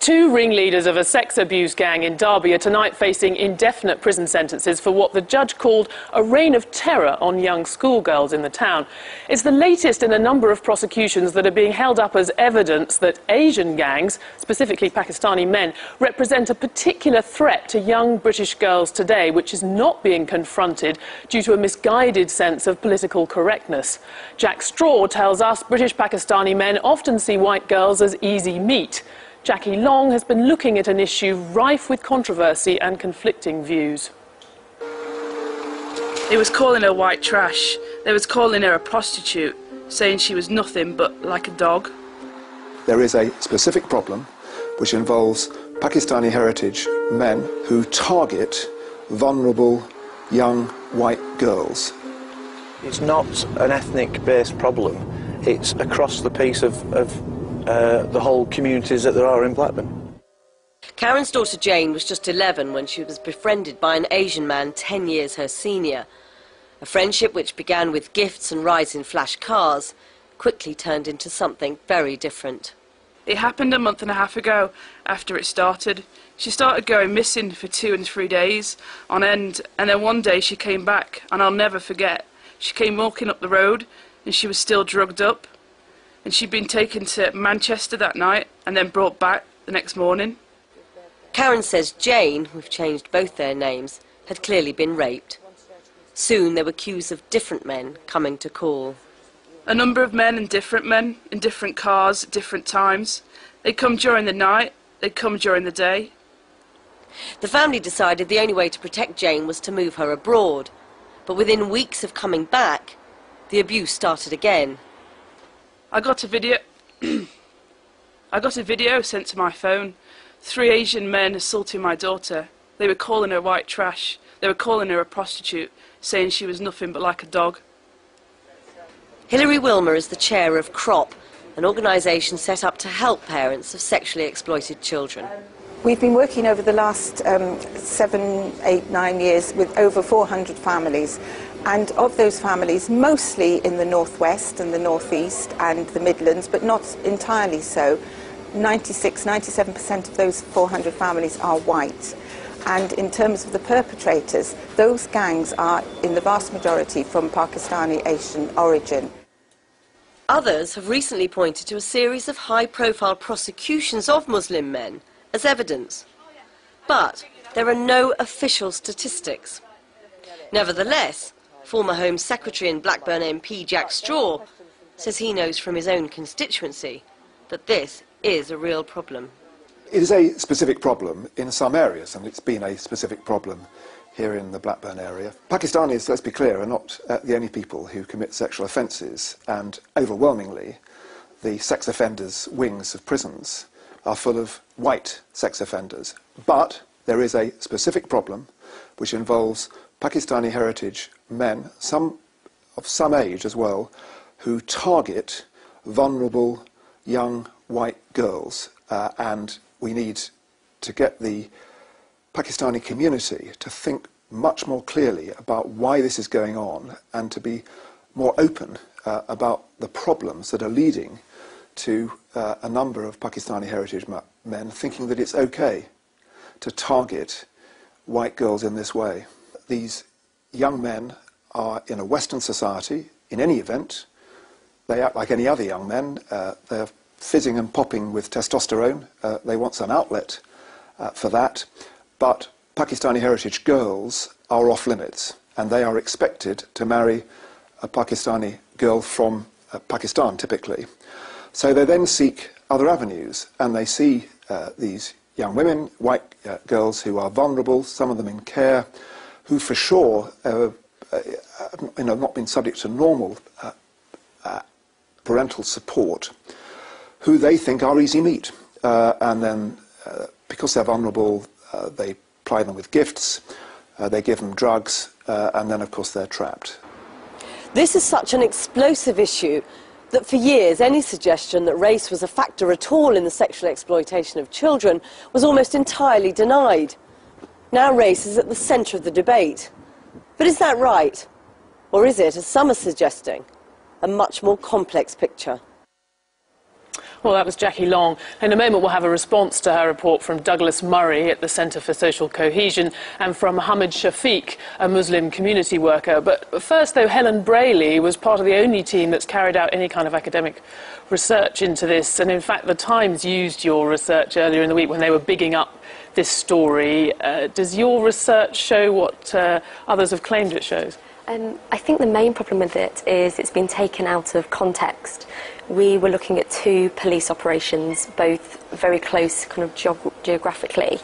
Two ringleaders of a sex abuse gang in Derby are tonight facing indefinite prison sentences for what the judge called a reign of terror on young schoolgirls in the town. It's the latest in a number of prosecutions that are being held up as evidence that Asian gangs, specifically Pakistani men, represent a particular threat to young British girls today, which is not being confronted due to a misguided sense of political correctness. Jack Straw tells us British Pakistani men often see white girls as easy meat. Jackie Long has been looking at an issue rife with controversy and conflicting views. They was calling her white trash. They was calling her a prostitute, saying she was nothing but like a dog. There is a specific problem which involves Pakistani heritage men who target vulnerable young white girls. It's not an ethnic-based problem. It's across the piece of the whole communities that there are in Blackburn. Karen's daughter Jane was just 11 when she was befriended by an Asian man 10 years her senior. A friendship which began with gifts and rides in flash cars quickly turned into something very different. It happened a month and a half ago after it started. She started going missing for 2 and 3 days on end, and then one day she came back, and I'll never forget. She came walking up the road and she was still drugged up. And she'd been taken to Manchester that night and then brought back the next morning. Karen says Jane, we've changed both their names, had clearly been raped. Soon there were queues of different men coming to call. A number of men in different cars at different times. They come during the night, they come during the day. The family decided the only way to protect Jane was to move her abroad. But within weeks of coming back, the abuse started again. I got a video sent to my phone. 3 Asian men assaulting my daughter. They were calling her white trash. They were calling her a prostitute, saying she was nothing but like a dog. Hilary Wilmer is the chair of CROP, an organisation set up to help parents of sexually exploited children. We've been working over the last 7, 8, 9 years with over 400 families. And of those families, mostly in the northwest and the northeast and the Midlands, but not entirely so, 97% of those 400 families are white. And in terms of the perpetrators, those gangs are, in the vast majority, from Pakistani Asian origin. Others have recently pointed to a series of high-profile prosecutions of Muslim men as evidence. But there are no official statistics. Nevertheless, former Home Secretary and Blackburn MP Jack Straw says he knows from his own constituency that this is a real problem. It is a specific problem in some areas, and it's been a specific problem here in the Blackburn area. Pakistanis, let's be clear, are not the only people who commit sexual offences, and overwhelmingly the sex offenders' wings of prisons are full of white sex offenders. But there is a specific problem which involves Pakistani heritage men, some of some age as well, who target vulnerable young white girls. And we need to get the Pakistani community to think much more clearly about why this is going on and to be more open about the problems that are leading to a number of Pakistani heritage men thinking that it's okay to target white girls in this way. These young men are in a Western society, in any event. They act like any other young men. They're fizzing and popping with testosterone. They want some outlet for that. But Pakistani heritage girls are off limits, and they are expected to marry a Pakistani girl from Pakistan, typically. So they then seek other avenues, and they see these young women, white girls who are vulnerable, some of them in care, who for sure have not been subject to normal parental support, who they think are easy meat. And then, because they're vulnerable, they ply them with gifts, they give them drugs, and then, of course, they're trapped. This is such an explosive issue that for years any suggestion that race was a factor at all in the sexual exploitation of children was almost entirely denied. Now race is at the centre of the debate. But is that right? Or is it, as some are suggesting, a much more complex picture? Well, that was Jackie Long. In a moment, we'll have a response to her report from Douglas Murray at the Centre for Social Cohesion and from Mohammed Shafiq, a Muslim community worker. But first, though, Helen Brayley was part of the only team that's carried out any kind of academic research into this. And in fact, The Times used your research earlier in the week when they were bigging up this story. Does your research show what others have claimed it shows? I think the main problem with it is it's been taken out of context. We were looking at two police operations, both very close kind of geographically.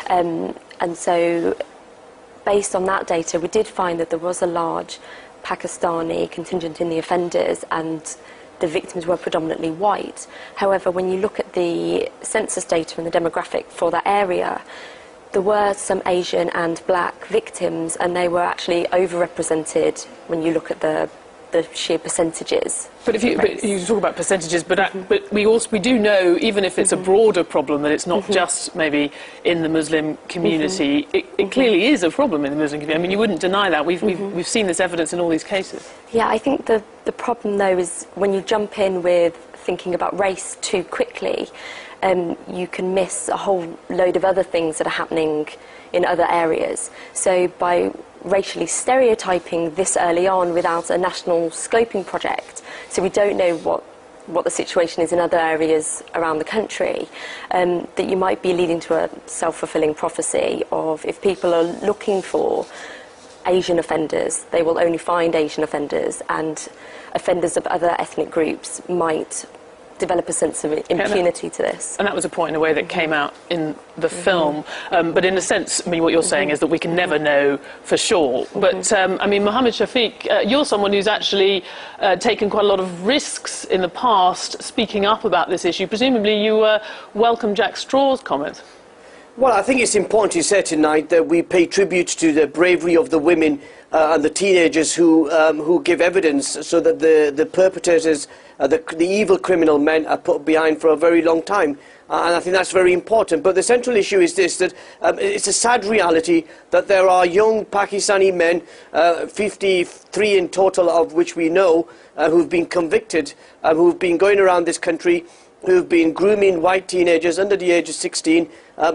And so based on that data, we did find that there was a large Pakistani contingent in the offenders and the victims were predominantly white. However, when you look at the census data and the demographic for that area, there were some Asian and black victims, and they were actually overrepresented when you look at the sheer percentages. But you talk about percentages, but we do know, even if it's a broader problem, that it's not just maybe in the Muslim community. It clearly is a problem in the Muslim community. I mean, you wouldn't deny that. We've seen this evidence in all these cases. Yeah, I think the problem, though, is when you jump in with thinking about race too quickly, you can miss a whole load of other things that are happening in other areas. So by racially stereotyping this early on without a national scoping project, so we don't know what the situation is in other areas around the country, that you might be leading to a self-fulfilling prophecy of if people are looking for Asian offenders, they will only find Asian offenders, and offenders of other ethnic groups might develop a sense of impunity to this. And that was a point, in a way, that came out in the film. But in a sense, I mean, what you're saying is that we can never know for sure. But, I mean, Mohammed Shafiq, you're someone who's actually taken quite a lot of risks in the past speaking up about this issue. Presumably you welcome Jack Straw's comments. Well, I think it's important to say tonight that we pay tribute to the bravery of the women and the teenagers who give evidence, so that the perpetrators, the evil criminal men, are put behind for a very long time. And I think that's very important. But the central issue is this, that it's a sad reality that there are young Pakistani men, 53 in total of which we know, who've been convicted, who've been going around this country, who've been grooming white teenagers under the age of 16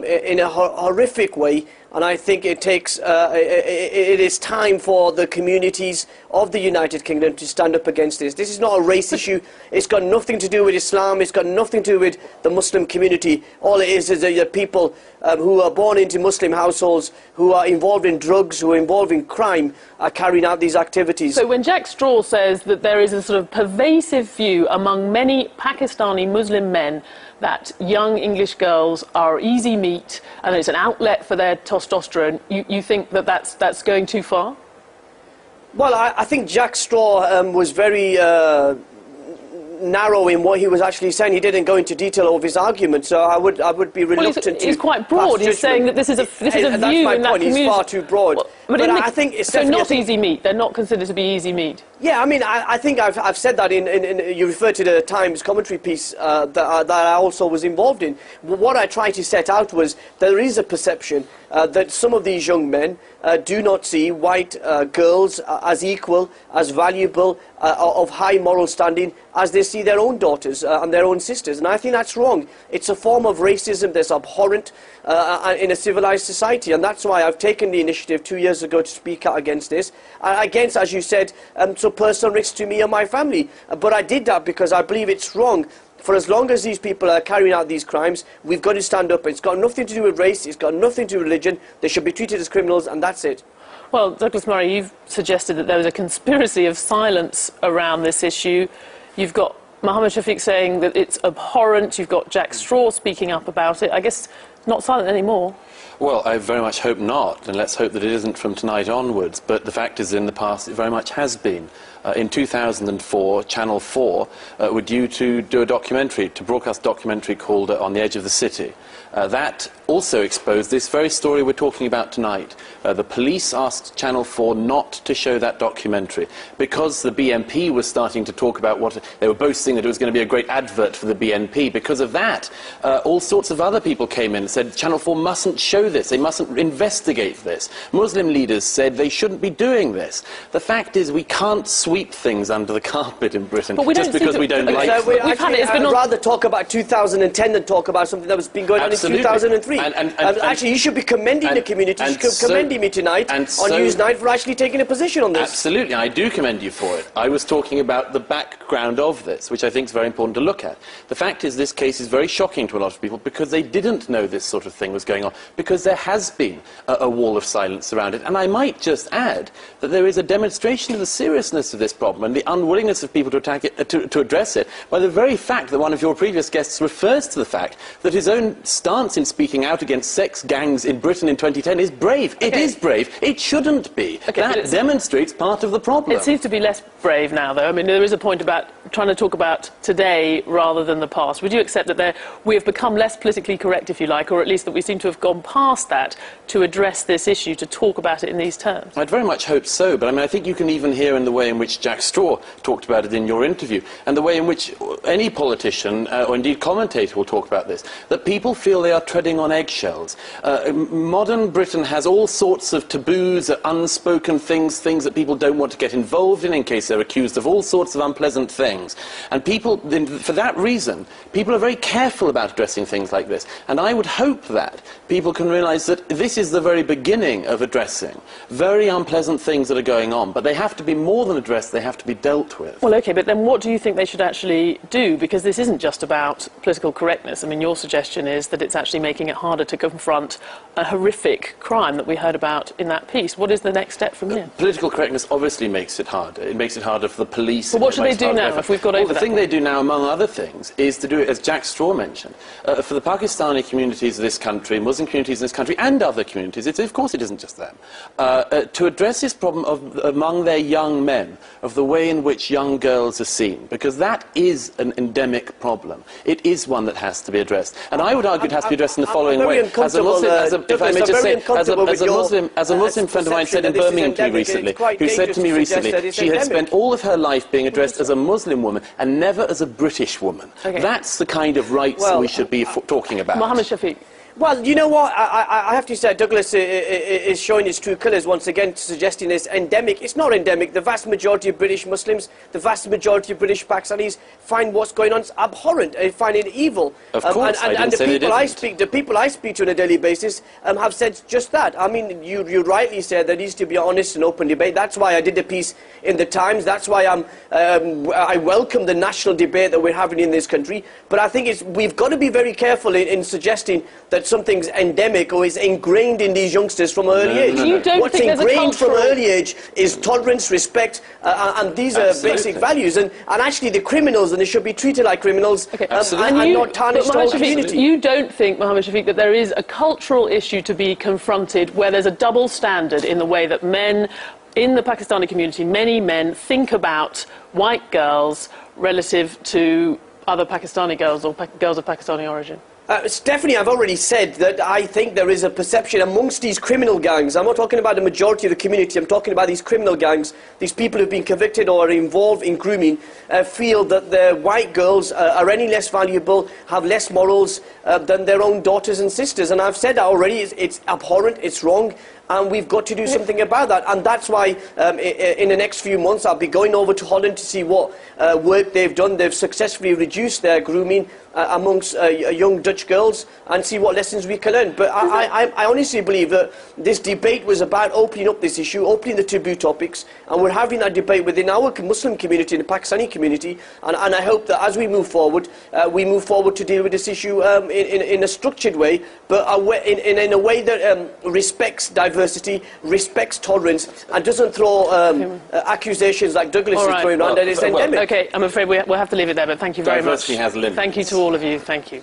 in a horrific way. And I think it is time for the communities of the United Kingdom to stand up against this. This is not a race issue. It's got nothing to do with Islam. It's got nothing to do with the Muslim community. All it is that people who are born into Muslim households, who are involved in drugs, who are involved in crime, are carrying out these activities. So when Jack Straw says that there is a sort of pervasive view among many Pakistani Muslim men that young English girls are easy meat and it's an outlet for their testosterone, you think that that's going too far? Well, I think Jack Straw was very narrow in what he was actually saying. He didn't go into detail of his argument, so I would be reluctant to. He's quite broad. He's saying that this is a view in that community. That's my point. He's far too broad. Well, but I think it's so not easy meat. They're not considered to be easy meat. Yeah, I mean, I think I've said that in you referred to the Times commentary piece that I also was involved in. What I tried to set out was there is a perception that some of these young men do not see white girls as equal, as valuable, of high moral standing as they see their own daughters and their own sisters. And I think that's wrong. It's a form of racism that's abhorrent in a civilized society. And that's why I've taken the initiative 2 years ago to speak out against this. Against, as you said, so personal risks to me and my family. But I did that because I believe it's wrong. For as long as these people are carrying out these crimes, we've got to stand up. It's got nothing to do with race, it's got nothing to do with religion. They should be treated as criminals, and that's it. Well, Douglas Murray, you've suggested that there was a conspiracy of silence around this issue. You've got Mohammed Shafiq saying that it's abhorrent. You've got Jack Straw speaking up about it. I guess not silent anymore. Well, I very much hope not, and let's hope that it isn't from tonight onwards. But the fact is, in the past, it very much has been. In 2004, Channel 4 were due to do a documentary, to broadcast a documentary called On the Edge of the City. That also exposed this very story we're talking about tonight. The police asked Channel 4 not to show that documentary because the BNP was starting to talk about what they were boasting that it was going to be a great advert for the BNP. Because of that, all sorts of other people came in, said Channel 4 mustn't show this, they mustn't investigate this. Muslim leaders said they shouldn't be doing this. The fact is we can't sweep things under the carpet in Britain just because we don't like them. I'd rather talk about 2010 than talk about something that was been going on in 2003. Actually, you should be commending the community, you should be commending me tonight on Newsnight for actually taking a position on this. Absolutely, I do commend you for it. I was talking about the background of this, which I think is very important to look at. The fact is this case is very shocking to a lot of people because they didn't know this sort of thing was going on, because there has been a wall of silence around it. And I might just add that there is a demonstration of the seriousness of this problem and the unwillingness of people to attack it, to address it, by the very fact that one of your previous guests refers to the fact that his own stance in speaking out against sex gangs in Britain in 2010 is brave. Okay. It is brave. It shouldn't be. Okay, that demonstrates part of the problem. It seems to be less brave now, though. I mean, there is a point about trying to talk about today rather than the past. Would you accept that we have become less politically correct, if you like, or at least that we seem to have gone past that to address this issue, to talk about it in these terms? I'd very much hope so, but I mean, I think you can even hear in the way in which Jack Straw talked about it in your interview, and the way in which any politician or indeed commentator will talk about this, that people feel they are treading on eggshells. Modern Britain has all sorts of taboos, unspoken things that people don't want to get involved in case they're accused of all sorts of unpleasant things. And people, for that reason, people are very careful about addressing things like this. And I would hope that people can realise that this is the very beginning of addressing very unpleasant things that are going on. But they have to be more than addressed, they have to be dealt with. Well, OK, but then what do you think they should actually do? Because this isn't just about political correctness. I mean, your suggestion is that it's actually making it harder to confront a horrific crime that we heard about in that piece. What is the next step from here? Political correctness obviously makes it harder. It makes it harder for the police. But what should they do now if we've got over that? The thing they do now, among other things, is to do it, as Jack Straw mentioned, for the Pakistani communities of this country, Muslim communities in this country, and other communities, of course it isn't just them, to address this problem among their young men, of the way in which young girls are seen, because that is an endemic problem. It is one that has to be addressed. And I would argue it has to be addressed in the following way. As a Muslim, if I may just say, as a Muslim friend of mine said in Birmingham recently, who said to me recently, she had spent all of her life being addressed as a Muslim woman and never as a British woman. Okay. That's the kind of rights we should be talking about. Mohammed Shafiq. Well, you know what? I have to say, Douglas is showing his true colours once again, suggesting it's endemic. It's not endemic. The vast majority of British Muslims, the vast majority of British Pakistanis find what's going on abhorrent. They find it evil. Of course, and the people I speak to on a daily basis have said just that. I mean, you rightly said there needs to be honest and open debate. That's why I did a piece in the Times. That's why I welcome the national debate that we're having in this country. But I think we've got to be very careful in suggesting that something's endemic or is ingrained in these youngsters from early age. What's ingrained from early age is tolerance, respect, and these are basic values. And actually the criminals, and they should be treated like criminals, and not tarnished the whole community. You don't think, Mohammed Shafiq, that there is a cultural issue to be confronted where there's a double standard in the way that men in the Pakistani community, many men, think about white girls relative to other Pakistani girls or girls of Pakistani origin? Stephanie, I've already said that I think there is a perception amongst these criminal gangs. I'm not talking about the majority of the community, I'm talking about these criminal gangs. These people who've been convicted or are involved in grooming feel that their white girls are any less valuable, have less morals than their own daughters and sisters. And I've said that already, it's abhorrent, it's wrong. And we've got to do something about that. And that's why in the next few months I'll be going over to Holland to see what work they've done. They've successfully reduced their grooming amongst young Dutch girls and see what lessons we can learn. But I honestly believe that this debate was about opening up this issue, opening the taboo topics, and we're having that debate within our Muslim community and the Pakistani community. And I hope that as we move forward to deal with this issue in a structured way, but in a way that respects diversity, respects tolerance, and doesn't throw accusations like Douglas is throwing around that it's endemic. OK, I'm afraid we'll have to leave it there, but thank you very much. Diversity has limits. Thank you to all of you. Thank you.